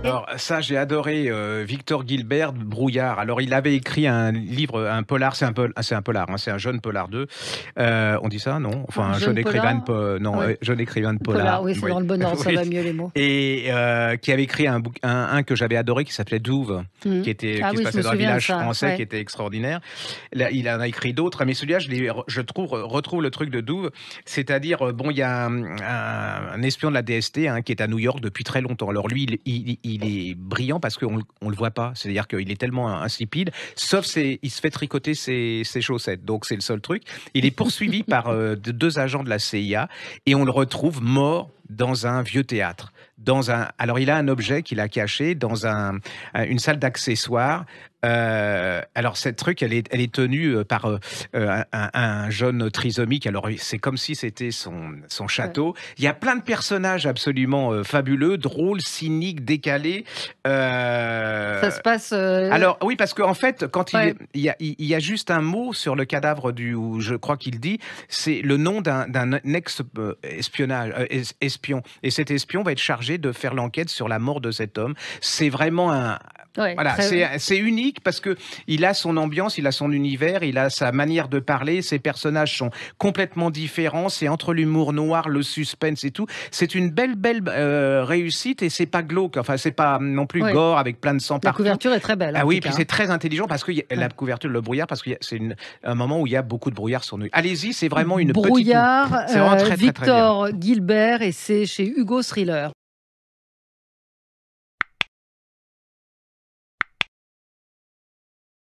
Alors ça, j'ai adoré, Victor Gilbert, Brouillard. Alors il avait écrit un livre, un polar, c'est un polar, hein, c'est un jeune polar 2. On dit ça, non? Enfin Un un jeune jeune écrivain de polar? po non, Oui. jeune écrivain de Polar, polar, oui, c'est oui, dans le bon ordre, ça oui va mieux les mots. et qui avait écrit un que j'avais adoré qui s'appelait Douve, Mmh. Ah qui se oui, je passait me dans un souviens de village ça, français qui ouais. était extraordinaire. Là, il en a écrit d'autres, mais celui-là, je trouve retrouve le truc de Douve, c'est-à-dire, bon, il y a, un espion de la DST, hein, qui est à New York depuis très longtemps. Alors lui, il est brillant parce qu'on le voit pas. C'est-à-dire qu'il est tellement insipide, sauf il se fait tricoter ses chaussettes, donc c'est le seul truc. Il est poursuivi par, 2 agents de la CIA et on le retrouve mort dans un vieux théâtre. Alors il a un objet qu'il a caché dans une salle d'accessoires. Alors cette truc, elle est tenue par un jeune trisomique. Alors c'est comme si c'était son Ouais. château. Il y a plein de personnages absolument fabuleux, drôles, cyniques, décalés. Ça se passe, Alors oui, parce qu'en fait, quand ouais. il y a juste un mot sur le cadavre où je crois qu'il dit, c'est le nom d'un espion. Et cet espion va être chargé de faire l'enquête sur la mort de cet homme. C'est vraiment Ouais, voilà, très c'est unique parce que il a son ambiance, il a son univers, il a sa manière de parler. Ses personnages sont complètement différents. C'est entre l'humour noir, le suspense et tout. C'est une belle réussite et c'est pas glauque. Enfin, c'est pas non plus ouais. gore avec plein de sang La partout. couverture est très belle, en Ah tout oui, puis cas, c'est hein. très intelligent parce que la Ouais. couverture, le brouillard, parce que un moment où il y a beaucoup de brouillard sur nous. Allez-y, c'est vraiment une petite, Brouillard, c'est vraiment très, très, très bien. Victor Gilbert et c'est chez Hugo Thriller.